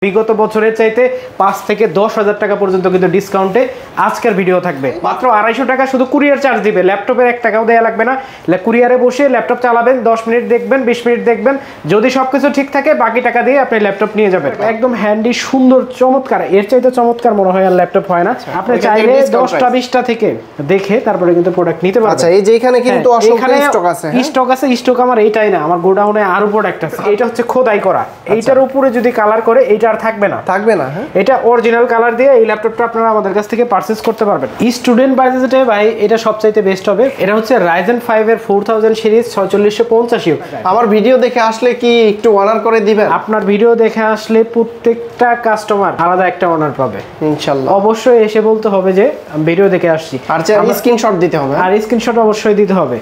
বিগত বছরের চাইতে 5 থেকে 10,000 টাকা পর্যন্ত কিন্তু ডিসকাউন্টে আজকের ভিডিও থাকবে। মাত্র 250 টাকা শুধু কুরিয়ার চার্জ দিবে, ল্যাপটপের 1 টাকাও দেয়া লাগবে না। কুরিয়ারে বসে ল্যাপটপ চালাবেন, 10 মিনিট দেখবেন, 20 মিনিট দেখবেন, যদি সবকিছু ঠিক থাকে বাকি টাকা দিয়ে আপনি ল্যাপটপ নিয়ে যাবেন। একদম হ্যান্ডি, সুন্দর, চমৎকার, এর চাইতে চমৎকার মনে হয় আর ল্যাপটপ হয় না। আপনি চাইলে 10টা 20টা থেকে দেখে তারপরে কিন্তু প্রোডাক্ট নিতে পারবেন। আচ্ছা, এই যে এখানে কিন্তু অসংখ্য স্টক আছে। স্টক আছে, স্টক আমার এইটাই না, আমার গোডাউনে আরো প্রোডাক্ট আছে। এটা হচ্ছে খোদাই করা, এইটার উপরে যদি কালার করে এইটা আর থাকবে না। এটা অরিজিনাল কালার দিয়ে এই ল্যাপটপটা আপনারা আমাদের কাছ থেকে পারচেজ করতে পারবেন। স্টুডেন্ট বাজেটে ভাই এটা সবচাইতে বেস্ট হবে। এটা হচ্ছে Ryzen 5 এর 4000 সিরিজ 4650। আমার ভিডিও দেখে আসলে কি একটু অনার করে দিবেন? আপনার ভিডিও দেখে আসলে প্রত্যেকটা কাস্টমার আলাদা একটা অনার পাবে ইনশাআল্লাহ। অবশ্যই এসে বলতে হবে যে ভিডিও দেখে আসছি, আর স্ক্রিনশট দিতে হবে। আর স্ক্রিনশট অবশ্যই দিতে হবে।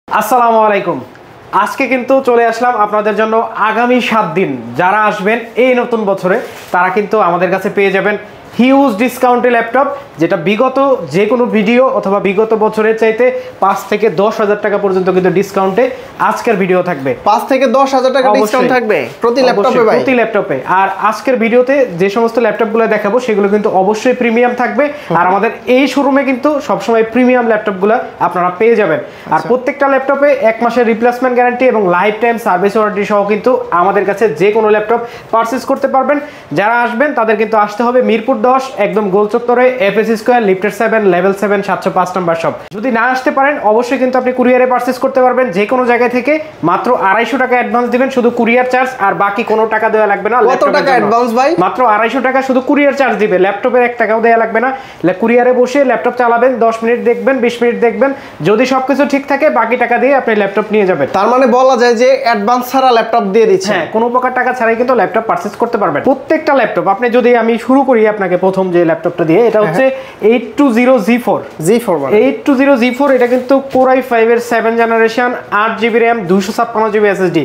আসসালামু আলাইকুম। আজকে কিন্তু চলে আসলাম আপনাদের জন্য আগামী 7 দিন যারা আসবেন এই নতুন বছরে তারা কিন্তু আমাদের কাছে পেয়ে যাবেন হিউজ ডিসকাউন্টে ল্যাপটপ, যেটা বিগত যে কোনো ভিডিও অথবা বিগত বছরের চাইতে 5 থেকে 10,000 টাকা পর্যন্ত কিন্তু ডিসকাউন্টে আজকের ভিডিও থাকবে। 5 থেকে 10,000 টাকা ডিসকাউন্ট থাকবে প্রতি ল্যাপটপে ভাই, প্রতি ল্যাপটপে। আর আজকের ভিডিওতে যে সমস্ত ল্যাপটপগুলো দেখাবো সেগুলো কিন্তু অবশ্যই প্রিমিয়াম থাকবে। আর আমাদের এই শোরুমে কিন্তু সবসময় প্রিমিয়াম ল্যাপটপগুলো আপনারা পেয়ে যাবেন। আর প্রত্যেকটা ল্যাপটপে 1 মাসের রিপ্লেসমেন্ট গ্যারান্টি এবং লাইফ টাইম সার্ভিস ওয়ারেন্টি সহ কিন্তু আমাদের কাছে যে কোনো ল্যাপটপ পারচেজ করতে পারবেন। যারা আসবেন তাদের কিন্তু আসতে হবে মিরপুর 10 একদম গোল চত্বরে, এফএসি স্কয়ার, লিফটের 7, লেভেল 7, 705 নাম্বার শপ। যদি না আসতে পারেন অবশ্যই কিন্তু আপনি কুরিয়ারে পারচেজ করতে পারবেন যে কোনো জায়গা থেকে। মাত্র 250 টাকা অ্যাডভান্স দিবেন, শুধু কুরিয়ার চার্জ, আর বাকি কোনো টাকা দেওয়া লাগবে না। কত টাকা অ্যাডভান্স ভাই? মাত্র 250 টাকা শুধু কুরিয়ার চার্জ দিবে, ল্যাপটপের 1 টাকাও দেওয়া লাগবে না। কুরিয়ারে বসে ল্যাপটপ চালাবেন, 10 মিনিট দেখবেন, 20 মিনিট দেখবেন, যদি সবকিছু ঠিক থাকে বাকি টাকা দিয়ে আপনি ল্যাপটপ নিয়ে যাবেন। তার মানে বলা যায় যে অ্যাডভান্স ছাড়া ল্যাপটপ দিয়ে দিচ্ছে। হ্যাঁ, কোনো প্রকার টাকা ছাড়াই কিন্তু ল্যাপটপ পারচেজ করতে পারবেন। প্রত্যেকটা ল্যাপটপ আপনি যদি আমি শুরু করি আপনাকে প্রথম যে ল্যাপটপটা দিয়ে, এটা হচ্ছে 820 G4 মানে 820 G4। এটা কিন্তু Core i5 এর 7 generation, 8GB RAM, 256GB SSD।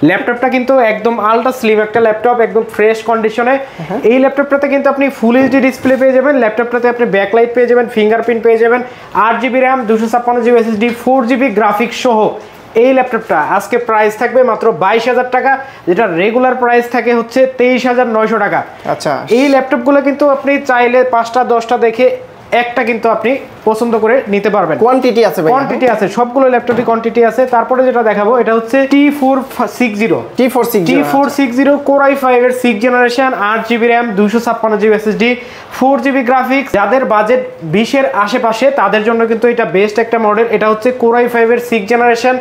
ল্যাপটপটা কিন্তু একদম আলট্রা স্লিম একটা ল্যাপটপ, একদম ফ্রেশ কন্ডিশনে। এই ল্যাপটপটাতে কিন্তু আপনি ফুল এইচডি ডিসপ্লে পেয়ে যাবেন, ল্যাপটপটাতে আপনি ব্যাকলাইট পেয়ে যাবেন, ফিঙ্গারপ্রিন্ট পেয়ে যাবেন, 8GB RAM, 256GB SSD, 4GB graphics সহ এই ল্যাপটপটা আজকে প্রাইস থাকবে মাত্র 22,000 টাকা, যেটা রেগুলার প্রাইস থাকে হচ্ছে 23,900 টাকা। আচ্ছা, এই ল্যাপটপগুলো কিন্তু আপনি চাইলে 5টা 10টা দেখে একটা কিন্তু আপনি পছন্দ করে নিতে পারবেন। কোয়ান্টিটি আছে ভাই, কোয়ান্টিটি আছে, সবগুলো ল্যাপটপে কোয়ান্টিটি আছে। তারপরে যেটা দেখাবো এটা হচ্ছে T460 Core i5 এর 6 generation, 8GB RAM, 256GB SSD, 4GB graphics. যাদের বাজেট 20 এর আশেপাশে তাদের জন্য কিন্তু এটা বেস্ট একটা মডেল। এটা হচ্ছে Core i5 এর 6 generation,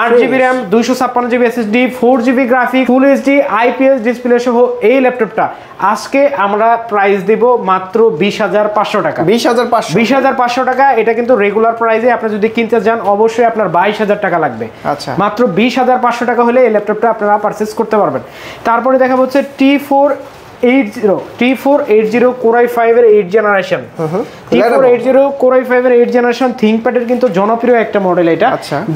8GB RAM, 256GB SSD, 4GB graphics, full HD IPS display সহ এই ল্যাপটপটা আজকে আমরা প্রাইস দেব মাত্র 20,500 টাকা। 20,500 টাকা। এটা কিন্তু রেগুলার প্রাইসে আপনি যদি কিনতে যান অবশ্যই আপনার 22,000 টাকা লাগবে। আচ্ছা, মাত্র 20,500 টাকা হলে এই ল্যাপটপটা আপনারা পারচেজ করতে পারবেন। তারপরে দেখাবো হচ্ছে T480 Core i5 এর 8 জেনারেশন। T480 Core i5 এর 8 জেনারেশন ThinkPad এর কিন্তু জনপ্রিয় একটা মডেল এটা।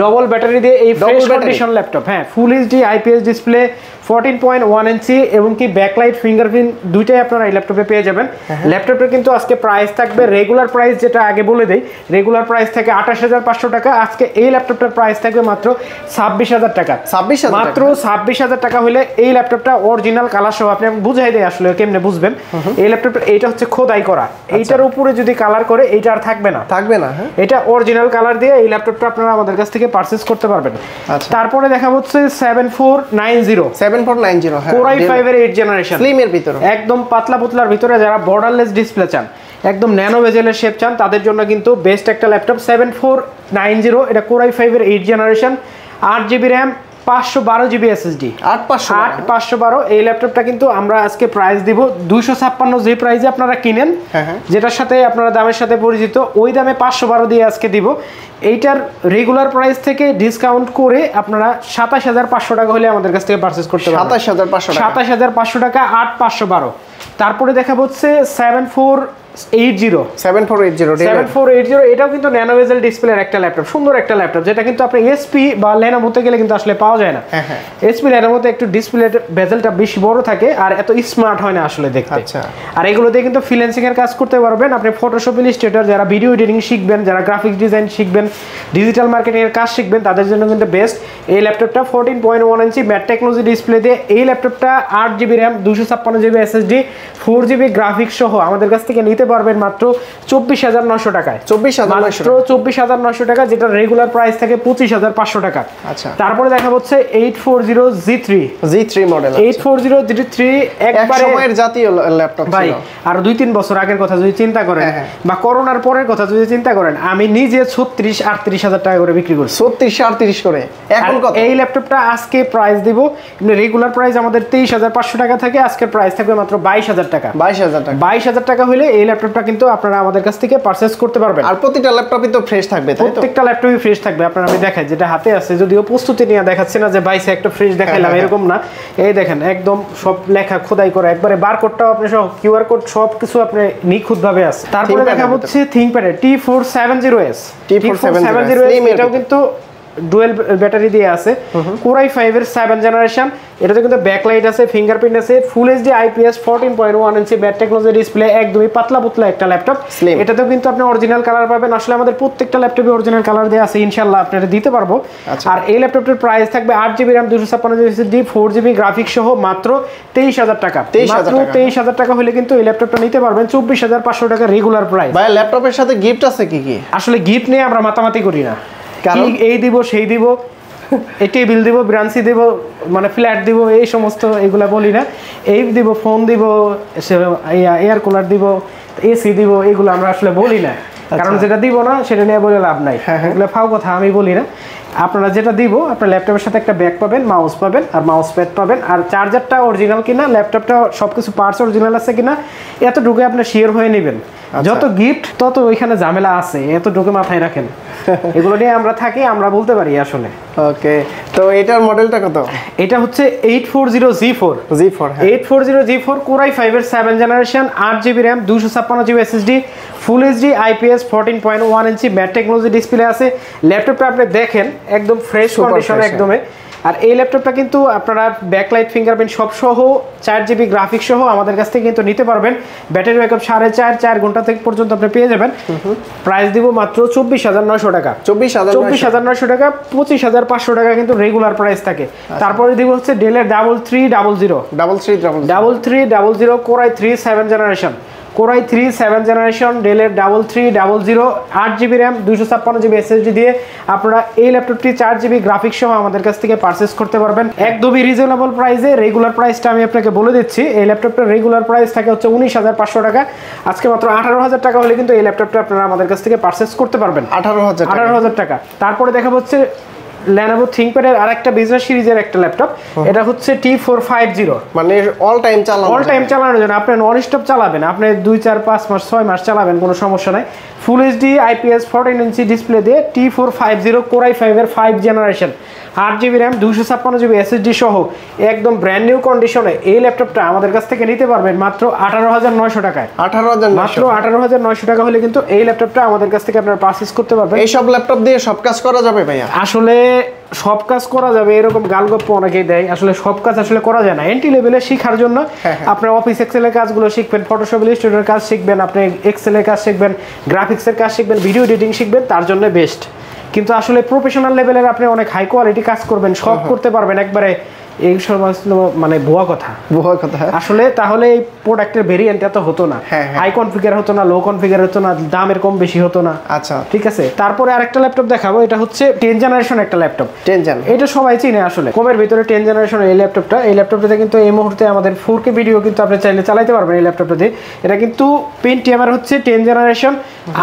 ডবল ব্যাটারি দিয়ে এই ফ্রেশ কন্ডিশন ল্যাপটপ। হ্যাঁ, ফুল এইচডি IPS ডিসপ্লে, 14.1 ইঞ্চি এবং কি ব্যাকলাইট, ফিঙ্গারপ্রিন্ট দুইটাই আপনারা এই ল্যাপটপে পেয়ে যাবেন। ল্যাপটপের কিন্তু আজকে প্রাইস থাকবে রেগুলার প্রাইস, যেটা আগে বলে দেই, রেগুলার প্রাইস থেকে 28,500 টাকা। আজকে এই ল্যাপটপটার প্রাইস থাকবে মাত্র 26,000 টাকা। মাত্র 26,000 টাকা হলে এই ল্যাপটপটা অরিজিনাল কালার সহ, আপনি বুঝাই দেয় আসলে কেমনে বুঝবেন। এই ল্যাপটপটা এইটা হচ্ছে খোদাই করা, এইটার উপরে যদি কালার করে এইটা আর থাকবে না। এটা অরিজিনাল কালার দিয়ে এই ল্যাপটপটা আপনারা আমাদের কাছ থেকে পারচেজ করতে পারবেন। তারপরে দেখা হচ্ছে 7490 Core i5 এর 8 জেনারেশন, স্লিমের ভিতরে, একদম পাতলা পুতলার ভিতরে। যারা বর্ডারলেস ডিসপ্লে চান, একদম ন্যানো বেজেলের শেপ চান, তাদের জন্য কিন্তু বেস্ট একটা ল্যাপটপ 7490। এটা Core i5 এর 8 generation, 8GB RAM, 512GB SSD, 8512। এই ল্যাপটপটা কিন্তু আমরা আজকে প্রাইস দিব 256, যে প্রাইসে আপনারা কিনেন, যেটার সাথে আপনারা দামের সাথে পরিচিত, ওই দামে 512 দিয়ে আজকে দিব। এইটার রেগুলার প্রাইস থেকে ডিসকাউন্ট করে আপনারা 27,500 টাকা হলে আমাদের কাছ থেকে পারচেজ করতে পারবেন। 27,500 টাকা, 8512। তারপরে দেখা হচ্ছে 74 7480 এটাও কিন্তু ন্যানো বেজেল ডিসপ্লের একটা ল্যাপটপ, সুন্দর একটা ল্যাপটপ, যেটা কিন্তু আপনি এসপি বা লেনোভোতে গেলে কিন্তু আসলে পাওয়া যায় না। এসপি লেনোভোতে একটু ডিসপ্লে বেজেলটা বেশি বড় থাকে আর এত স্মার্ট হয় না আসলে দেখতে। আর এগুলো দিয়ে কিন্তু ফ্রিল্যান্সিং এর কাজ করতে পারবেন আপনি, ফটোশপ, ইলাস্ট্রেটর, যারা ভিডিও এডিটিং শিখবেন, যারা গ্রাফিক্স ডিজাইন শিখবেন, ডিজিটাল মার্কেটিং এর কাজ শিখবেন, তাদের জন্য কিন্তু বেস্ট এই ল্যাপটপটা। 14.1 ইঞ্চি ম্যাট টেকনোলজি ডিসপ্লে দিয়ে এই ল্যাপটপটা 8GB RAM 256GB SSD 4GB graphics সহ আমাদের কাছ থেকে নিতে পারবেন মাত্র 24,900 টাকায়। 24,900 টাকা, যেটা রেগুলার প্রাইস থাকে 25,500 টাকা। আচ্ছা, তারপরে দেখা হচ্ছে 840G3 মডেল। 840G3 একবারে সময়ের জাতীয় ল্যাপটপ ভাই, আর 2-3 বছর আগের কথা যদি চিন্তা করেন বা করোনার পরের কথা যদি চিন্তা করেন, আমি নিজে 36-38 হাজার টাকা করে বিক্রি করছি। 36-38 করে। এখন কত? এই ল্যাপটপটা আজকে প্রাইস দিব, রেগুলার প্রাইস আমাদের 23,500 টাকা থাকে, আজকের প্রাইস থাকবে মাত্র 22,000 টাকা। 22,000 টাকা হলে এই ল্যাপটপটা কিন্তু আপনারা আমাদের কাছ থেকে পারচেজ করতে পারবেন। আর প্রতিটা ল্যাপটপই তো ফ্রেশ থাকবে, তাই তো? প্রত্যেকটা ল্যাপটপই ফ্রেশ থাকবে। আপনারা আমি দেখাই, যেটা হাতে আছে, যদিও প্রস্তুতি নিয়ে দেখাচ্ছি না যে বাইসে একটা ফ্রেশ দেখাইলাম, এরকম না। এই দেখেন, একদম সব লেখা খোদাই করা, একবারে বারকোডটাও আপনি সহ, কিউআর কোড সবকিছু আপনি নিখুঁত ভাবে আছে। তারপরে দেখা হচ্ছে থিংকপ্যাডের T470S। এটাও কিন্তু ডুয়েল ব্যাটারি দিয়ে আছে, Core i5 এর 7 জেনারেশন। এটাতে কিন্তু ব্যাকলাইট আছে, ফিঙ্গারপ্রিন্ট আছে, ফুল এইচডি IPS 14.1 ইঞ্চি ম্যাট টেকনোলজি ডিসপ্লে, একদমই পাতলা পুতলা একটা ল্যাপটপ। এটাতেও কিন্তু আপনি অরিজিনাল কালার পাবেন। আসলে আমাদের প্রত্যেকটা ল্যাপটপে অরিজিনাল কালার দেওয়া আছে, ইনশাআল্লাহ আপনারা দিতে পারবো। আর এই ল্যাপটপটির প্রাইস থাকবে 8GB RAM 256GB SSD 4GB graphics সহ মাত্র 23,000 টাকা। মাত্র 23,000 টাকা হলে কিন্তু এই ল্যাপটপটা নিতে পারবেন। 24,500 টাকা রেগুলার প্রাইস। ভাই, ল্যাপটপের সাথে গিফট আছে কি কি? আসলে গিফট নিয়ে আমরা মাতামাতি করি না, এই দিব সেই দিব, এই টেবিল দিব, ব্রাঞ্চি দিব, মানে ফ্ল্যাট দিব, এই সমস্ত এগুলা বলি না। এই দিব, ফোন দিব, এয়ার কুলার দিব, এসি দিব, এগুলো আমরা আসলে বলি না। কারণ যেটা দিব না সেটা নিয়ে বলে লাভ নাই, এগুলো ফাও কথা আমি বলি না। আপনারা যেটা দিব, আপনার ল্যাপটপের সাথে একটা ব্যাগ পাবেন, মাউস পাবেন, আর মাউস প্যাড পাবেন, আর চার্জারটা অরিজিনাল কিনা, ল্যাপটপটা সবকিছু পার্টস অরিজিনাল আছে কিনা, এতটুকু আপনি শিওর হয়ে নেবেন। যত গিফট তত ওইখানে ঝামেলা আছে, এতটুকু মাথায় রাখেন। এগুলো নিয়ে আমরা থাকি, আমরা বলতে পারি আসলে। ওকে, তো এটার মডেলটা কত? এটা হচ্ছে 840G4। 840G4 Core i5 এর 7 generation, 8GB RAM 256GB SSD, full HD IPS 14.1 ইঞ্চি ম্যাট টেকনোলজি ডিসপ্লে আছে। ল্যাপটপটা আপনি দেখেন একদম ফ্রেশ কন্ডিশন একদমই। আর এই ল্যাপটপটা কিন্তু আপনারা ব্যাকলাইট, ফিঙ্গারপ্রিন্ট সব সহ 4GB গ্রাফিক্স সহ আমাদের কাছ থেকে কিন্তু নিতে পারবেন। ব্যাটারি ব্যাকআপ 4.5 ঘন্টা থেকে পর্যন্ত আপনি পেয়ে যাবেন। প্রাইস দিব মাত্র 24,900 টাকা। 24,900 টাকা, 25,500 টাকা কিন্তু রেগুলার প্রাইস থাকে। তারপরে দিব হচ্ছে ডেলের 3300 Core i3 7 generation. Core i3 7 generation, ডেলের 3300 8GB RAM 256GB SSD দিয়ে আপনারা এই ল্যাপটপটি 4GB গ্রাফিক্স সহ আমাদের কাছ থেকে পারচেজ করতে পারবেন একদমই রিজনেবল প্রাইসে। রেগুলার প্রাইসটা আমি আপনাকে বলে দিচ্ছি, এই ল্যাপটপটার রেগুলার প্রাইস থাকে হচ্ছে 19,500 টাকা। আজকে মাত্র 18,000 টাকা হলে কিন্তু এই ল্যাপটপটা আপনারা আমাদের কাছ থেকে পারচেজ করতে পারবেন। 18,000 টাকা। তারপরে দেখা হচ্ছে Lenovo ThinkPad এর আরেকটা বিজনেস সিরিজের একটা ল্যাপটপ, এটা হচ্ছে T450, মানে অল টাইম চালানোর জন্য। আপনি নন স্টপ চালাবেন, আপনি 2, 4, 5 মাস 6 মাস চালাবেন, কোনো সমস্যা নাই। Full HD IPS 14 inch display দিয়ে T450 Core i5 এর 5 generation, 8GB RAM 256GB SSD সহ একদম ব্র্যান্ড নিউ কন্ডিশনে এই ল্যাপটপটা আমাদের কাছ থেকে নিতে পারবেন মাত্র 18,900 টাকায়। মাত্র 18,900 টাকা হলে কিন্তু এই ল্যাপটপটা আমাদের কাছ থেকে আপনারা পারচেজ করতে পারবেন। এই সব ল্যাপটপ দিয়ে সব কাজ করা যাবে ভাইয়া? আসলে সব কাজ করা যাবে এরকম গালগপ্প অনেকেই দেয়, আসলে সব কাজ আসলে করা যায় না। এন্ট্রি লেভেলে শেখার জন্য আপনার অফিস এক্সেলের কাজগুলো শিখবেন, ফটোশপ ইলাস্ট্রেটরের কাজ শিখবেন, আপনি এক্সেলের কাজ শিখবেন, গ্রাফিক্সের কাজ শিখবেন, ভিডিও এডিটিং শিখবেন, তার জন্য বেস্ট। কিন্তু আসলে প্রফেশনাল লেভেলের আপনি অনেক হাই কোয়ালিটি কাজ করবেন, সব করতে পারবেন একবারে, এই সমস্ত মানে ভুয়া কথা আসলে। তাহলে এই প্রোডাক্টের ভেরিয়েন্ট এত হতো না, হাই কনফিগার হতো না, লো কনফিগার হতো না, দামের কম বেশি হতো না। আচ্ছা, ঠিক আছে। তারপরে আরেকটা ল্যাপটপ দেখাবো, এটা হচ্ছে 10 জেনারেশন একটা ল্যাপটপ। এটা সবাই চিনে আসলে, কমের ভিতরে 10 জেনারেশন এই ল্যাপটপটা। এই ল্যাপটপটাতে কিন্তু এই মুহূর্তে আমাদের 4K ভিডিও কিন্তু আপনি চাইলে চালাতে পারবেন এই ল্যাপটপটাতে। এটা কিন্তু Pentium হচ্ছে 10 generation,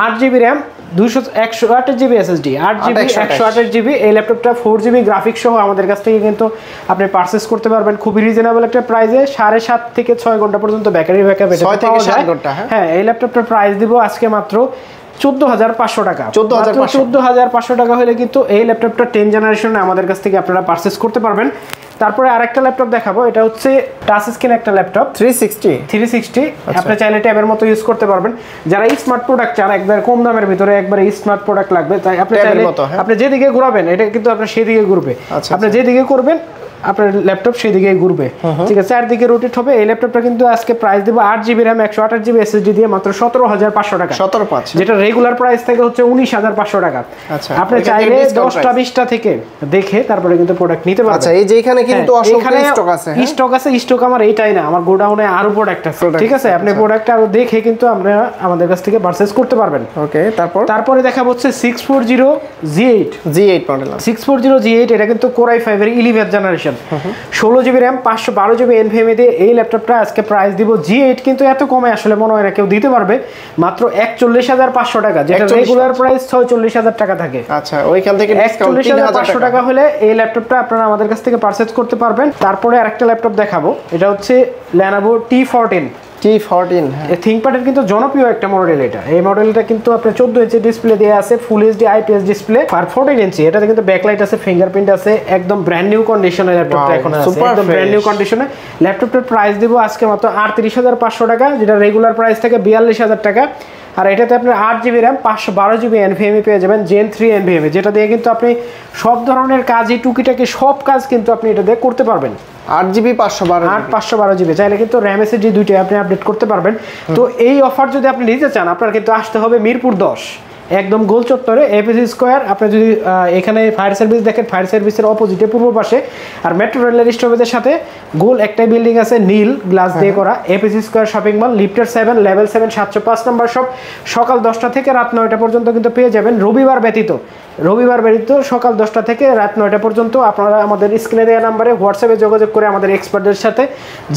8GB RAM 128GB SSD, 8GB 128GB। এই ল্যাপটপটা 4GB গ্রাফিক্স সহ আমাদের কাছ থেকে কিন্তু আপনি পারচেজ করতে পারবেন খুবই রিজনেবল একটা প্রাইসে। 7.5 থেকে 6 ঘন্টা পর্যন্ত ব্যাটারি ব্যাকআপ এটা পাওয়া যায়। হ্যাঁ, এই ল্যাপটপটার প্রাইস দিব আজকে মাত্র 14,500 টাকা। 14,500 টাকা হলে কিন্তু এই ল্যাপটপটা 10 জেনারেশনে আমাদের কাছ থেকে আপনারা পারচেজ করতে পারবেন। তারপরে আরেকটা ল্যাপটপ দেখাবো, এটা হচ্ছে টাচ স্ক্রিন একটা ল্যাপটপ 360। আপনি চাইলে ট্যাবের মতো ইউজ করতে পারবেন। যারা স্মার্ট প্রোডাক্ট চান, একবার কম দামের ভিতরে একবার স্মার্ট প্রোডাক্ট লাগবে, তাই আপনি চাইলে আপনি যেদিকে ঘোরাবেন এটা কিন্তু আপনার সেদিকে ঘুরবে। আপনি যেদিকে করবেন আপনার ল্যাপটপ সেদিকেই ঘুরবে, ঠিক আছে, চারদিকে রোটেট হবে। এই ল্যাপটপটা কিন্তু আজকে প্রাইস দেব 8GB RAM 128GB SSD দিয়ে মাত্র 17,500 টাকা। 17,500, যেটা রেগুলার প্রাইস থেকে হচ্ছে 19,500 টাকা। আচ্ছা, আপনি চাইলে 10টা 20টা থেকে দেখে তারপরে কিন্তু প্রোডাক্ট নিতে পারবেন। আচ্ছা, এই যে এখানে কিন্তু অসংখ্য স্টক আছে। স্টক আছে, স্টক আমার এইটাই না, আমার গোডাউনে আরো প্রোডাক্ট আছে, ঠিক আছে। আপনি প্রোডাক্ট আরো দেখে কিন্তু আপনারা আমাদের কাছ থেকে পারচেজ করতে পারবেন। ওকে, তারপরে দেখা হচ্ছে 640G8 মডেল। 640G8 এটা কিন্তু Core i5 এর 11th generation, 16GB RAM 512GB NVMe দিয়ে এই ল্যাপটপটা আজকে প্রাইস দিব। G8 কিন্তু এত কমে আসলে মনে হয় না কেউ দিতে পারবে, মাত্র 41,500 টাকা, যেটা রেগুলার প্রাইস 46,000 টাকা থাকে। আচ্ছা, ওইখান থেকে ডিসকাউন্ট 41,500 টাকা হলে এই ল্যাপটপটা আপনারা আমাদের কাছ থেকে পারচেজ করতে পারবেন। তারপরে আরেকটা ল্যাপটপ দেখাবো, এটা হচ্ছে Lenovo T14। থিংকপ্যাডের কিন্তু জনপ্রিয় একটা মডেল এটা। এই মডেলটা কিন্তু আপনার 14 ইঞ্চি ডিসপ্লে দেয়া আছে, ফুল এইচডি IPS ডিসপ্লে, আর 14 ইঞ্চি। এটাতে কিন্তু ব্যাকলাইট আছে, ফিঙ্গারপ্রিন্ট আছে, একদম ব্র্যান্ড নিউ কন্ডিশনে ল্যাপটপটা এখন আছে, একদম ব্র্যান্ড নিউ কন্ডিশনে। ল্যাপটপটার প্রাইস দেব আজকে মাত্র 38,500 টাকা, যেটা রেগুলার প্রাইস থেকে 42,000 টাকা। আর এটাতে আপনার 8GB RAM 512GB NVMe পেয়ে যাবেন, Gen 3 NVMe, যেটা দিয়ে কিন্তু আপনি সব ধরনের কাজই টুকিটাকি সব কাজ কিন্তু আপনি এটা দিয়ে করতে পারবেন। 8GB 512GB চাইলে কিন্তু RAM SSD দুইটাই আপনি আপডেট করতে পারবেন। তো এই অফার যদি আপনি নিতে চান, আপনার কিন্তু আসতে হবে মিরপুর 10, একদম গোল চত্বরে APC স্কয়ার। আপনি যদি এখানে ফায়ার সার্ভিস দেখেন, ফায়ার সার্ভিসের অপোজিটে পূর্ব পাশে, আর মেট্রো রেলের স্টপেজের সাথে গোল একটাই বিল্ডিং আছে নীল গ্লাস দিয়ে করা, APC square shopping mall, লিফটার 7, level 7, 705 নম্বর শপ। সকাল 10টা থেকে রাত 9টা পর্যন্ত কিন্তু পেয়ে যাবেন, রবিবার ব্যতীত সকাল 10টা থেকে রাত 9টা পর্যন্ত। আপনারা আমাদের স্ক্রিনে দেওয়া নাম্বারে হোয়াটসঅ্যাপে যোগাযোগ করে আমাদের এক্সপার্টদের সাথে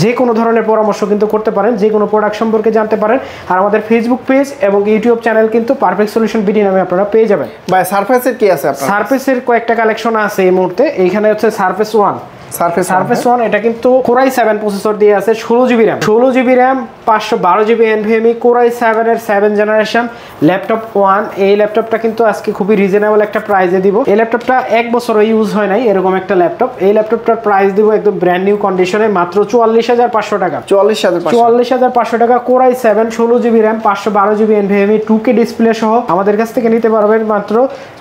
যে কোনো ধরনের পরামর্শ কিন্তু করতে পারেন, যে কোনো প্রোডাক্ট সম্পর্কে জানতে পারেন। আর আমাদের ফেসবুক পেজ এবং ইউটিউব চ্যানেল কিন্তু পারফেক্ট সলিউশন বিডি নামে আপনারা পেয়ে যাবেন। ভাই, সারফেসের কি আছে আপনার? সারফেসের কয়েকটা কালেকশন আছে এই মুহূর্তে। এইখানে হচ্ছে সারফেস 1, এটা কিন্তু Core i7 প্রসেসর দিয়ে আছে, 16GB RAM 512GB NVMe, Core i7 এর 7 জেনারেশন ল্যাপটপ 1। এই ল্যাপটপটা কিন্তু আজকে খুবই রিজনেবল একটা প্রাইসে দিব। এই ল্যাপটপটা 1 বছরও ইউজ হয় নাই এরকম একটা ল্যাপটপ। এই ল্যাপটপটার প্রাইস দিব একদম ব্র্যান্ড নিউ কন্ডিশনে মাত্র 44,500 টাকা। 44,500 টাকা। Core i7 16GB RAM 512GB NVMe 2K display সহ আমাদের কাছ থেকে নিতে পারবেন মাত্র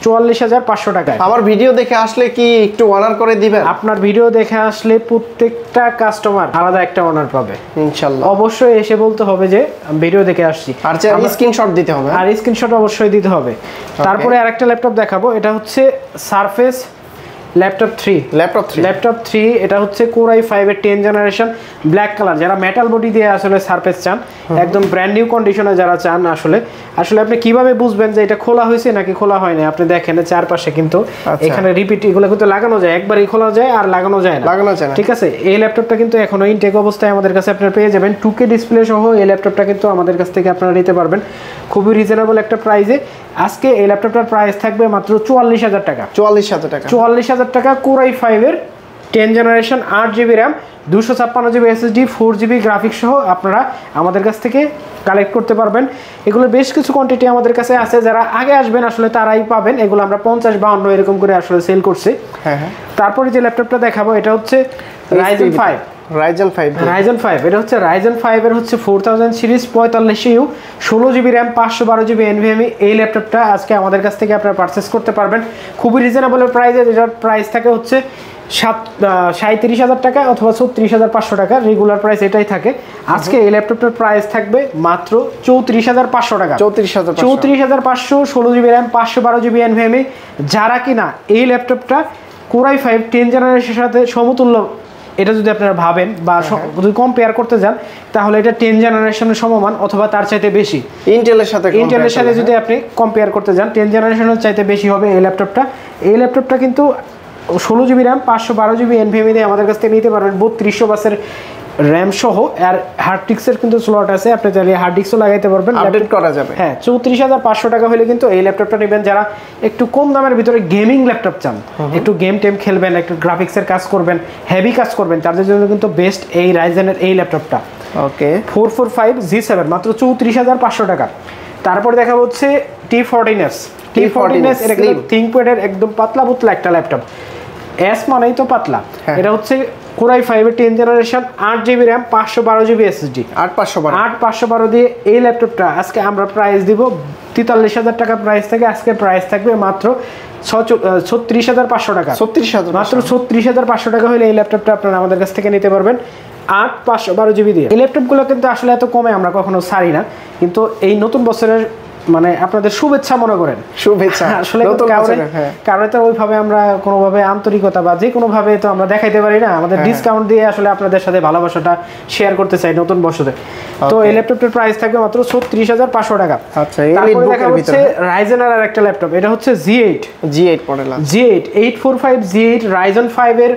44,500 টাকায়। আমার ভিডিও দেখে আসলে কি একটু অনার করে দিবেন? আপনার ভিডিও দেখে আসলে প্রত্যেকটা কাস্টমার আলাদা একটা অনার পাবে ইনশাআল্লাহ। অবশ্যই এসে বলতে হবে যে ভিডিও দেখে আসছি, আর স্ক্রিনশট দিতে হবে, আর স্ক্রিনশট অবশ্যই দিতে হবে। তারপরে আরেকটা ল্যাপটপ দেখাবো, এটা হচ্ছে সারফেস ল্যাপটপ 3। এটা হচ্ছে Core i5 এর 10 জেনারেশন ব্ল্যাক কালার। যারা মেটাল বডি দিয়ে আসলে সারফেস চান, একদম ব্র্যান্ড নিউ কন্ডিশনে যারা চান, আসলে আপনি কিভাবে বুঝবেন যে এটা খোলা হয়েছে নাকি খোলা হয়নি? আপনি দেখেন চারপাশে কিন্তু এখানে রিপিট এগুলো কিন্তু লাগানো যায়, একবারই খোলা যায় আর লাগানো যায় না, ঠিক আছে। এই ল্যাপটপটা কিন্তু এখনো ইনটেক অবস্থায় আমাদের কাছে আপনারা পেয়ে যাবেন, 2K ডিসপ্লে সহ। এই ল্যাপটপটা কিন্তু আমাদের কাছ থেকে আপনারা নিতে পারবেন খুবই রিজনেবল একটা প্রাইসে। আজকে এই ল্যাপটপটার প্রাইস থাকবে মাত্র 44,000 টাকা। 44,000 টাকা। Core i5 এর 10 generation 8GB RAM 256GB SSD 4GB graphics সহ আপনারা আমাদের কাছ থেকে কালেক্ট করতে পারবেন। এগুলো বেশ কিছু কোয়ান্টিটি আমাদের কাছে আছে, যারা আগে আসবেন আসলে তারাই পাবেন। এগুলো আমরা 50-52 এরকম করে আসলে সেল করছি। তারপরে যে ল্যাপটপটা দেখাবো, এটা হচ্ছে Ryzen 5। এটা হচ্ছে Ryzen 5 এর হচ্ছে 4000 series 4500U 16GB RAM 512GB NVMe। এই ল্যাপটপটা আজকে আমাদের কাছ থেকে আপনারা পারচেজ করতে পারবেন খুবই রিজনেবল প্রাইসে। যেটার প্রাইস থাকে হচ্ছে 37,000 টাকা অথবা 36,500 টাকা, রেগুলার প্রাইস এটাই থাকে। আজকে এই ল্যাপটপটার প্রাইস থাকবে মাত্র 34,500 টাকা। 34,500 16GB RAM 512GB NVMe। যারা কিনা এই ল্যাপটপটা Core i5 10 জেনারেশনের সাথে সমতুল্য, এটা যদি আপনারা ভাবেন বা যদি কম্পেয়ার করতে যান, তাহলে এটা 10 জেনারেশনের সমমান অথবা তার চাইতে বেশি। ইন্টেলের সাথে যদি আপনি কম্পেয়ার করতে যান, 10 জেনারেশনের চাইতে বেশি হবে এই ল্যাপটপটা। এই ল্যাপটপটা কিন্তু 16GB RAM 512GB NVMe দিয়ে আমাদের কাছ থেকে নিতে পারবেন, 3200 বাসের RAM সহ। আর হার্ড ডিস্কের কিন্তু স্লট আছে, আপনি চাইলে হার্ড ডিস্কও লাগাইতে পারবেন, আপডেট করা যাবে। 34,500 টাকা হলে কিন্তু এই ল্যাপটপটা নেবেন। যারা একটু কম দামের ভিতরে গেমিং ল্যাপটপ চান, একটু গেম টেম খেলবেন, একটু গ্রাফিক্সের কাজ করবেন, হেভি কাজ করবেন, তাদের জন্য কিন্তু বেস্ট এই রাইজেনের এই ল্যাপটপটা। 445 G7 মাত্র 34,500 টাকা। তারপর দেখা হচ্ছে T14s এটা কিন্তু ThinkPad এর একদম পাতলা পুতলা একটা ল্যাপটপ। এস মানেই তো পাতলা। এটা হচ্ছে Core i5 এর 10 generation 8GB RAM 512GB SSD 8512 দিয়ে এই ল্যাপটপটা আজকে আমরা প্রাইস দিব 43000 টাকা প্রাইস থেকে আজকে প্রাইস থাকবে মাত্র 36500 টাকা। 36000 মাত্র 36500 টাকা হলে এই ল্যাপটপটা আপনারা আমাদের কাছ থেকে নিতে পারবেন 8512GB দিয়ে। এই ল্যাপটপগুলো কিন্তু আসলে এত কমে আমরা কখনো ছাড়ি না, কিন্তু এই নতুন বছরের মানে আপনাদের শুভেচ্ছা মনে করেন, শুভেচ্ছা আসলে কারণ তো ওইভাবে আমরা কোনোভাবে আন্তরিকতা বা যে কোনোভাবে তো আমরা দেখাইতে পারি না, আমাদের ডিসকাউন্ট দিয়ে আসলে আপনাদের সাথে ভালোবাসাটা শেয়ার করতে চাই নতুন বছরে। তো এই ল্যাপটপটার প্রাইস থাকবে মাত্র 36500 টাকা। আচ্ছা, এই বুকের ভিতরে Ryzen এর একটা ল্যাপটপ, এটা হচ্ছে G8 model, G8 845 G8 Ryzen 5 এর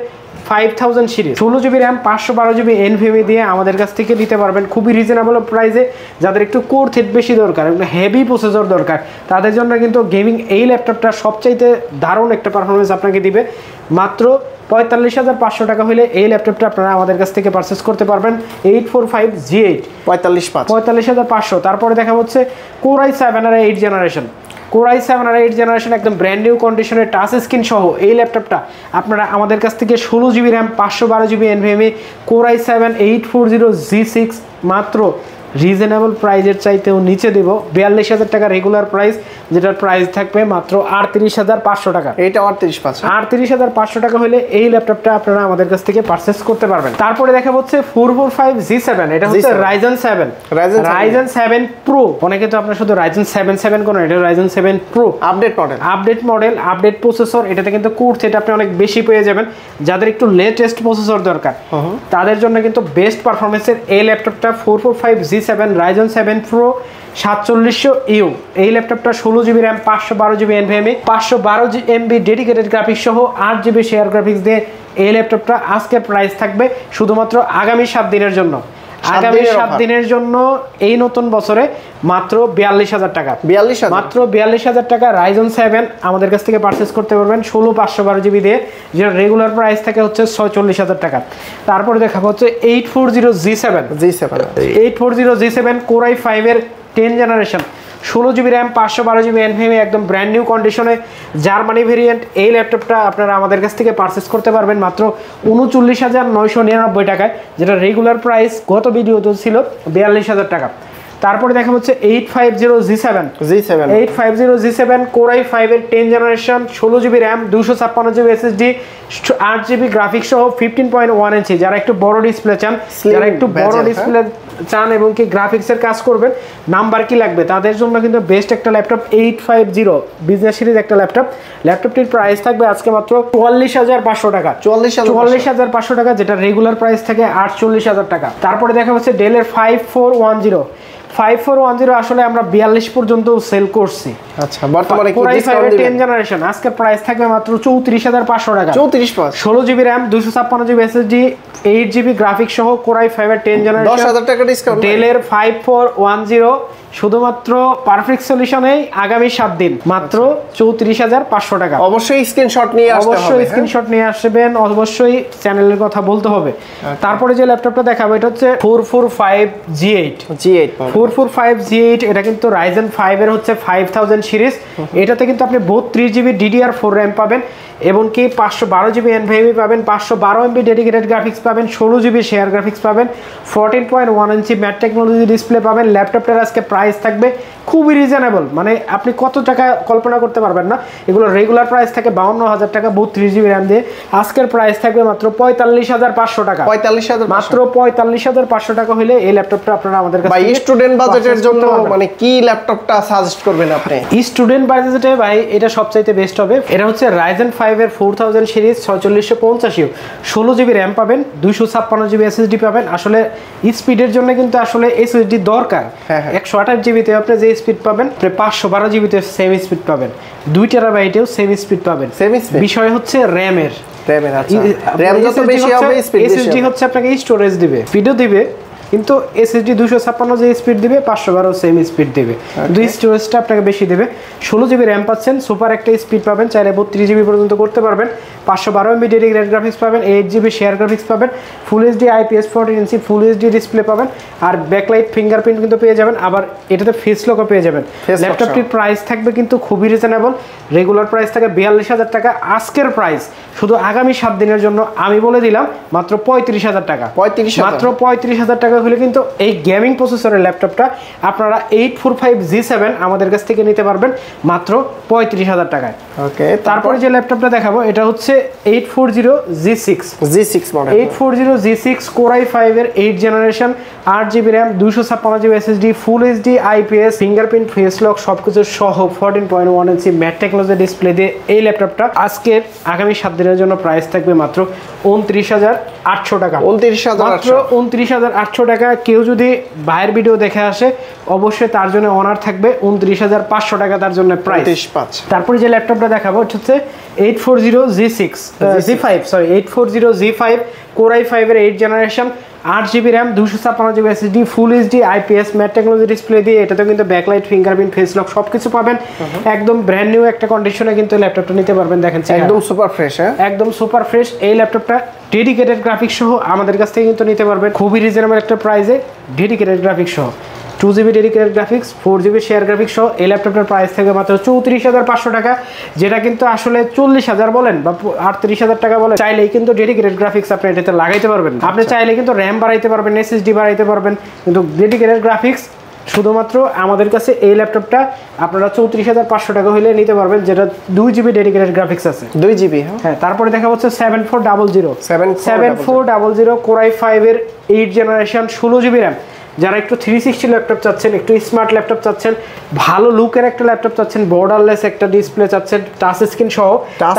5000 series 16GB RAM 512GB NVMe দিয়ে আমাদের কাছ থেকে নিতে পারবেন খুবই রিজনেবল প্রাইসে। যাদের একটু কোর থ্রেড বেশি দরকার, একটু হেভি প্রসেসর দরকার, তাদের জন্য কিন্তু গেমিং এই ল্যাপটপটা সবচাইতে দারুণ একটা পারফরমেন্স আপনাকে দিবে। মাত্র 45500 টাকা হলে এই ল্যাপটপটা আপনারা আমাদের কাছ থেকে পারচেজ করতে পারবেন 845 G8 45500। তারপরে দেখা হচ্ছে Core i7 এর 8 জেনারেশন Core i7 এর 8 জেনারেশন একদম ব্র্যান্ড নিউ কন্ডিশনের টাচ স্ক্রিন সহ এই ল্যাপটপটা আপনারা আমাদের কাছ থেকে 16GB RAM 512GB NVMe Core i7 840G6 মাত্র রিজনেবল প্রাইজের চাইতেও নিচে দেব 42000 টাকা রেগুলার প্রাইস, যেটার প্রাইস থাকবে মাত্র 38500 টাকা। এটা 38500 টাকা হলে এই ল্যাপটপটা আপনারা আমাদের কাছ থেকে পারচেজ করতে পারবেন। তারপরে দেখা হচ্ছে 445 G7, এটা হচ্ছে Ryzen 7 Pro। অনেকে তো আপনারা শুধু Ryzen 7 কোন, এটা Ryzen 7 Pro update model update processor. এটাতে কিন্তু কোর থ্রেড আপনি অনেক বেশি পেয়ে যাবেন। যাদের একটু লেটেস্ট প্রসেসর দরকার তাদের জন্য কিন্তু বেস্ট পারফরম্যান্সের এই ল্যাপটপটা 445 G7 Ryzen 7 Pro 4700U। এই ল্যাপটপটা 16GB RAM 512GB NVMe 512MB dedicated graphics সহ 8GB শেয়ার গ্রাফিক্স দিয়ে এই ল্যাপটপটা আজকে প্রাইস থাকবে শুধুমাত্র আগামী 7 দিনের জন্য। আগামী 7 দিনের জন্য এই নতুন বছরে মাত্র 42000 টাকা। মাত্র 42000 টাকা Ryzen 7 আমাদের কাছ থেকে পারচেজ করতে পারবেন 16512GB দিয়ে, যেটা রেগুলার প্রাইস থাকে হচ্ছে 46000 টাকা। তারপরে দেখাবো হচ্ছে 840G7 Core i5 এর 10 generation 16GB RAM 512GB NVMe একদম ব্র্যান্ড নিউ কন্ডিশনে জার্মানি ভেরিয়েন্ট। এই ল্যাপটপটা আপনারা আমাদের কাছ থেকে পারচেজ করতে পারবেন মাত্র 39999 টাকায়, যেটা রেগুলার প্রাইস গত ভিডিওতে ছিল 42000 টাকা। তারপরে দেখা হচ্ছে 850G7 Core i5 এর 10 generation 16GB RAM 256GB SSD 8GB graphics সহ 15.1 ইঞ্চি। যারা একটু বড় ডিসপ্লে চান, এবং কি গ্রাফিক্সের কাজ করবেন, নাম্বার কি লাগবে তাদের জন্য কিন্তু বেস্ট একটা ল্যাপটপ 850 বিজনেস সিরিজ একটা ল্যাপটপটির প্রাইস থাকবে আজকে মাত্র 44500 টাকা। 44500 টাকা, যেটা রেগুলার প্রাইস থাকে 48000 টাকা। তারপরে দেখা হচ্ছে ডেলের 5410 আসলে আমরা 42 পর্যন্ত সেল করছি। আচ্ছা, বর্তমানে কি ডিসকাউন্ট দিবেন? 10 জেনারেশন আজকে প্রাইস থাকবে মাত্র 34500 টাকা। 16GB RAM 256GB SSD 8GB graphics সহ Core i5 এর 10 জেনারেশন 10000 টাকা ডিসকাউন্ট। ডেলের 5410 শুধুমাত্র পারফেক্ট সলিউশনেই আগামী 7 দিন মাত্র 34500 টাকা। অবশ্যই স্ক্রিনশট নিয়ে আসবেন, অবশ্যই চ্যানেলের কথা বলতে হবে। তারপরে যে ল্যাপটপটা দেখাবো এটা হচ্ছে 445 G8 এটা কিন্তু Ryzen 5 এর হচ্ছে 5000 সিরিজ। এটাতে কিন্তু আপনি 32GB DDR4 RAM পাবেন এবং কি 512GB NVMe পাবেন, 512MB ডেডিকেটেড গ্রাফিক্স পাবেন, 16GB শেয়ার গ্রাফিক্স পাবেন, 14.1 ইঞ্চি ম্যাট টেকনোলজি ডিসপ্লে পাবেন। ল্যাপটপটার আজকে প্রাইস থাকবে খুবই রিজনেবল, মানে আপনি কত টাকা কল্পনা করতে পারবেন না। এগুলো রেগুলার প্রাইস থাকে 52000 টাকা 32GB RAM দিয়ে, আজকের প্রাইস থাকবে মাত্র 45500 টাকা। মাত্র 45500 টাকা হলে এই ল্যাপটপটা আপনারা আমাদের কাছে স্টুডেন্ট বাজেটের জন্য মানে কি ল্যাপটপটা সাজেস্ট করবেন আপনি? স্টুডেন্ট বাজেটে ভাই এটা সবচাইতে বেস্ট হবে। এটা হচ্ছে Ryzen 5 এর 4000 সিরিজ 4650 16GB RAM পাবেন, 256GB SSD পাবেন। আসলে স্পিডের জন্য কিন্তু আসলে SSD দরকার। 128GB তে আপনি যে স্পিড পাবেন 512GB তে সেম স্পিড পাবেন, 2TB সেম স্পিড পাবেন। বিষয় হচ্ছে র্যামের, আচ্ছা র্যাম যত বেশি হবে স্পিড বেশি হবে। SSD হচ্ছে আপনাকে স্টোরেজ দিবে, স্পিডও দিবে, কিন্তু SSD 256 যে স্পিড দিবে 512 সেম স্পিড দিবে, দুই স্টোরেজটা আপনাকে বেশি দেবে। 16GB র্যাম পাচ্ছেন, সুপার একটা স্পিড পাবেন, চাইলে 32GB পর্যন্ত করতে পারবেন। 512 MB ডেডিকেটেড গ্রাফিক্স পাবেন, 8GB শেয়ার গ্রাফিক্স পাবেন, ফুল এইচডি IPS 14 ইঞ্চি ফুল এইচডি ডিসপ্লে পাবেন, আর ব্যাকলাইট ফিঙ্গারপ্রিন্ট কিন্তু পেয়ে যাবেন, আবার এটাতে ফেস লকও পেয়ে যাবেন। ল্যাপটপটির প্রাইস থাকবে কিন্তু খুবই রিজনেবল, রেগুলার প্রাইস থাকে 42,000 টাকা। আজকের প্রাইস শুধু আগামী 7 দিনের জন্য আমি বলে দিলাম মাত্র 35,000 টাকা। মাত্র 35,000 টাকা হলে কিন্তু এই গেমিং প্রসেসরের ল্যাপটপটা আপনারা 845G7 আমাদের কাছ থেকে নিতে পারবেন মাত্র 35,000 টাকায়। ওকে, তারপরে যে ল্যাপটপটা দেখাবো এটা হচ্ছে 840G6 model. 840G6 Core i5 এর 8 generation, 8GB RAM, 256GB SSD, full HD IPS, fingerprint, face lock সবকিছু সহ 14.1 ইঞ্চি ম্যাট টেকনোলজি ডিসপ্লে দিয়ে এই ল্যাপটপটা আজকের আগামী 7 দিনের জন্য প্রাইস থাকবে মাত্র 29,800 টাকা। 29,800 টাকা। কেউ যদি বাইরের ভিডিও দেখে আসে অবশ্যই তার জন্য অনার থাকবে 29,500 টাকা তার জন্য প্রাইস। তারপরে যে ল্যাপটপটা দেখাবো হচ্ছে 840G5 Core i5 এর 8 generation, 8GB RAM, 256GB SSD, full HD IPS mat technology display দিয়ে এটাতে কিন্তু ব্যাকলাইট ফিঙ্গারপ্রিন্ট ফেস লক সবকিছু পাবেন। একদম ব্র্যান্ড নিউ একটা কন্ডিশনে কিন্তু ল্যাপটপটা নিতে পারবেন। দেখেন একদম সুপার ফ্রেশ, একদম সুপার ফ্রেশ। এই ল্যাপটপটা ডেডিকেটেড গ্রাফিক্স সহ আমাদের কাছ থেকে কিন্তু নিতে পারবেন খুবই রিজনেবল একটা প্রাইসে, ডেডিকেটেড গ্রাফিক্স সহ 2GB dedicated graphics, 4GB share graphics সহ এই ল্যাপটপটার প্রাইস থেকে মাত্র 34,500 টাকা, যেটা কিন্তু আসলে 40,000 বলেন বা 38,000 টাকা বলেন, চাইলেই কিন্তু ডেডিকেটেড গ্রাফিক্স আপনি এটাতে লাগাইতে পারবেন। আপনি চাইলে কিন্তু র্যাম বাড়াইতে পারবেন, SSD বাড়াইতে পারবেন, কিন্তু ডেডিকেটেড গ্রাফিক্স শুধুমাত্র আমাদের কাছে এই ল্যাপটপটা আপনারা 34,500 টাকা হইলে নিতে পারবেন, যেটা 2GB ডেডিকেটেড গ্রাফিক্স আছে। 2GB, হ্যাঁ। তারপরে দেখা হচ্ছে 7400 Core i5 এর 8 জেনারেশন, 16GB RAM। যারা একটু 360 ল্যাপটপ চাচ্ছেন, একটু স্মার্ট ল্যাপটপ চাচ্ছেন, ভালো লুকের একটা ল্যাপটপ চাচ্ছেন, বর্ডারলেস একটা ডিসপ্লে চাচ্ছেন, টাচ স্ক্রিন সহ,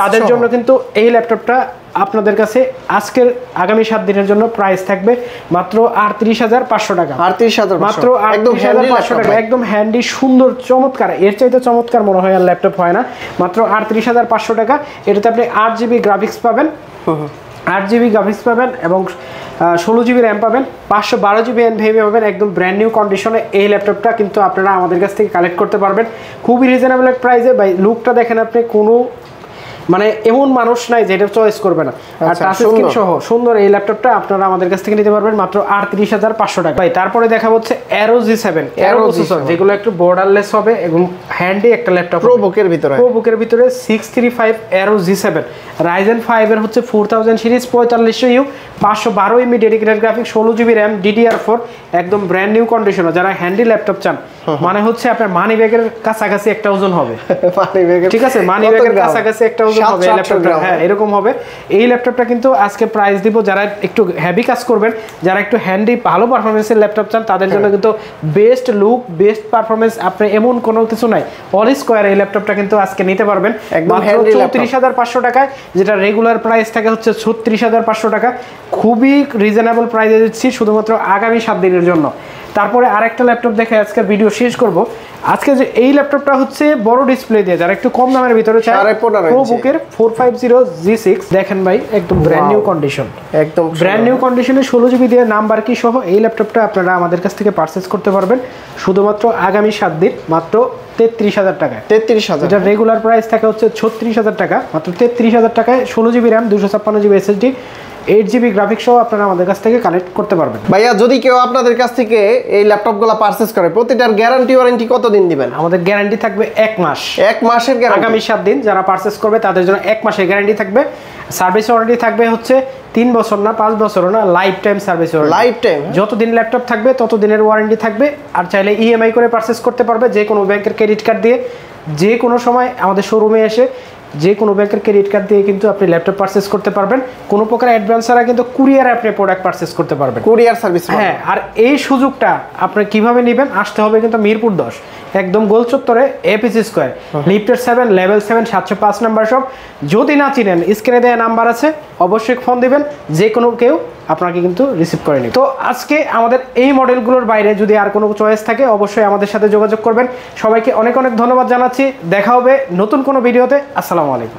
তাদের জন্য কিন্তু এই ল্যাপটপটা আপনাদের কাছে আজকের আগামী 7 দিনের জন্য প্রাইস থাকবে মাত্র 38,500 টাকা। 38,000 মাত্র 38,500 টাকা। একদম হ্যান্ডি, সুন্দর, চমৎকার, এর চাইতে চমৎকার মনে হয় আর ল্যাপটপ হয় না। মাত্র 38,500 টাকা। এটাতে আপনি 8GB গ্রাফিক্স পাবেন, 8GB গ্রাফিক্স পাবেন এবং 16GB র্যাম পাবেন, 512GB NVMe পাবেন। একদম ব্র্যান্ড নিউ কন্ডিশনে এই ল্যাপটপটা কিন্তু আপনারা আমাদের কাছ থেকে কালেক্ট করতে পারবেন খুবই রিজনেবল প্রাইসে। ভাই লুকটা দেখেন আপনি, কোনো মানে এমন মানুষ নাই যে এটা চয়েস করবে না। আর টাচ স্ক্রিন সহ সুন্দর এই ল্যাপটপটা আপনারা আমাদের কাছ থেকে নিতে পারবেন মাত্র 38,500 টাকা। ভাই তারপরে দেখা হচ্ছে Aero G7 প্রসেসর, যেগুলো একটু বর্ডারলেস হবে এবং হ্যান্ডি একটা ল্যাপটপ, প্রোবুকের ভিতরে 635 Aero G7 Ryzen 5 এর হচ্ছে 4000 series, 4500U, 512 MB dedicated graphics, 16GB RAM, DDR4, একদম ব্র্যান্ড নিউ কন্ডিশনে। যারা হ্যান্ডি ল্যাপটপ চান, মানে হচ্ছে আপনার মানি ব্যাগের কাছাকাছি একটা ওজন হবে, ঠিক আছে, মানি ব্যাগের কাছাকাছি একটা ওজন হবে এই ল্যাপটপটা। হ্যাঁ, এরকম হবে এই ল্যাপটপটা। কিন্তু আজকে প্রাইস দিব, যারা একটু হেভি কাজ করবেন, যারা একটু হ্যান্ডি ভালো পারফরমেন্সের ল্যাপটপ চান, তাদের জন্য কিন্তু বেস্ট লুক, বেস্ট পারফরমেন্স, আপনি এমন কোনো কিছু নাই, অল স্কোয়ার এই ল্যাপটপটা কিন্তু আজকে নিতে পারবেন মাত্র 34,500 টাকায়, যেটা রেগুলার প্রাইস থাকে হচ্ছে 36,500 টাকা। খুবই রিজনেবল প্রাইসে দিচ্ছি শুধুমাত্র আগামী 7 দিনের জন্য। তারপরে আরেকটা ল্যাপটপ দেখে আজকে ভিডিও শেষ করব। আজকে যে এই ল্যাপটপটা হচ্ছে বড় ডিসপ্লে দিয়ে, যারা একটু কম দামের ভিতরে চায়, প্রোবুকের 450G6 দেখেন ভাই, একদম ব্র্যান্ড নিউ কন্ডিশন, একদম ব্র্যান্ড নিউ কন্ডিশনে 16GB দিয়ে নাম্বার কি সহ এই ল্যাপটপটা আপনারা আমাদের কাছ থেকে পারচেজ করতে পারবেন শুধুমাত্র আগামী 7 দিন মাত্র 33,000 টাকায়। 33,000, এটা রেগুলার প্রাইস থাকে হচ্ছে 36,000 টাকা। মাত্র 33,000 টাকায় 16GB RAM, 256GB SSD, 8GB graphics সহ আপনারা আমাদের কাছ থেকে কালেক্ট করতে পারবেন। ভাইয়া যদি কেউ আপনাদের কাছ থেকে এই ল্যাপটপগুলো পারচেজ করে, প্রতিটার গ্যারান্টি ওয়ারেন্টি কতদিন দিবেন? আমাদের গ্যারান্টি থাকবে 1 মাস। 1 মাসের গ্যারান্টি। আগামী 7 দিন যারা পারচেজ করবে তাদের জন্য 1 মাসের গ্যারান্টি থাকবে। সার্ভিস ওয়ারেন্টি থাকবে হচ্ছে 3 বছর না, 5 বছরও না, life time service warranty. Life time, যতদিন ল্যাপটপ থাকবে ততদিনের ওয়ারেন্টি থাকবে। আর চাইলে ইএমআই করে পারচেজ করতে পারবে, যে কোনো ব্যাংকের ক্রেডিট কার্ড দিয়ে, যে কোনো সময় আমাদের শোরুমে এসে যে কোনো ব্যাংকের ক্রেডিট কার্ড দিয়ে কিন্তু আপনি ল্যাপটপ পারচেজ করতে পারবেন। কোনো প্রকার অ্যাডভান্স ছাড়া কিন্তু কুরিয়ারে আপনি প্রোডাক্ট পারচেজ করতে পারবেন, কুরিয়ার সার্ভিস। হ্যাঁ, আর এই সুযোগটা আপনি কিভাবে নেবেন? আসতে হবে কিন্তু মিরপুর 10, একদম গোল চত্বরে, এপিসি স্কয়ার, লিফটের 7, লেভেল 7, 705 নাম্বার শপ। যদি না চিনেন, স্ক্রিনে দেওয়া নাম্বার আছে, অবশ্যই ফোন দিবেন, যে কোনো কেউ আপনাকে কিন্তু রিসিভ করে নেবে। তো আজকে আমাদের এই মডেলগুলোর বাইরে যদি আর কোনো চয়েস থাকে, অবশ্যই আমাদের সাথে যোগাযোগ করবেন। সবাইকে অনেক অনেক ধন্যবাদ জানাচ্ছি। দেখা হবে নতুন কোনো ভিডিওতে। আসসালামু আলাইকুম।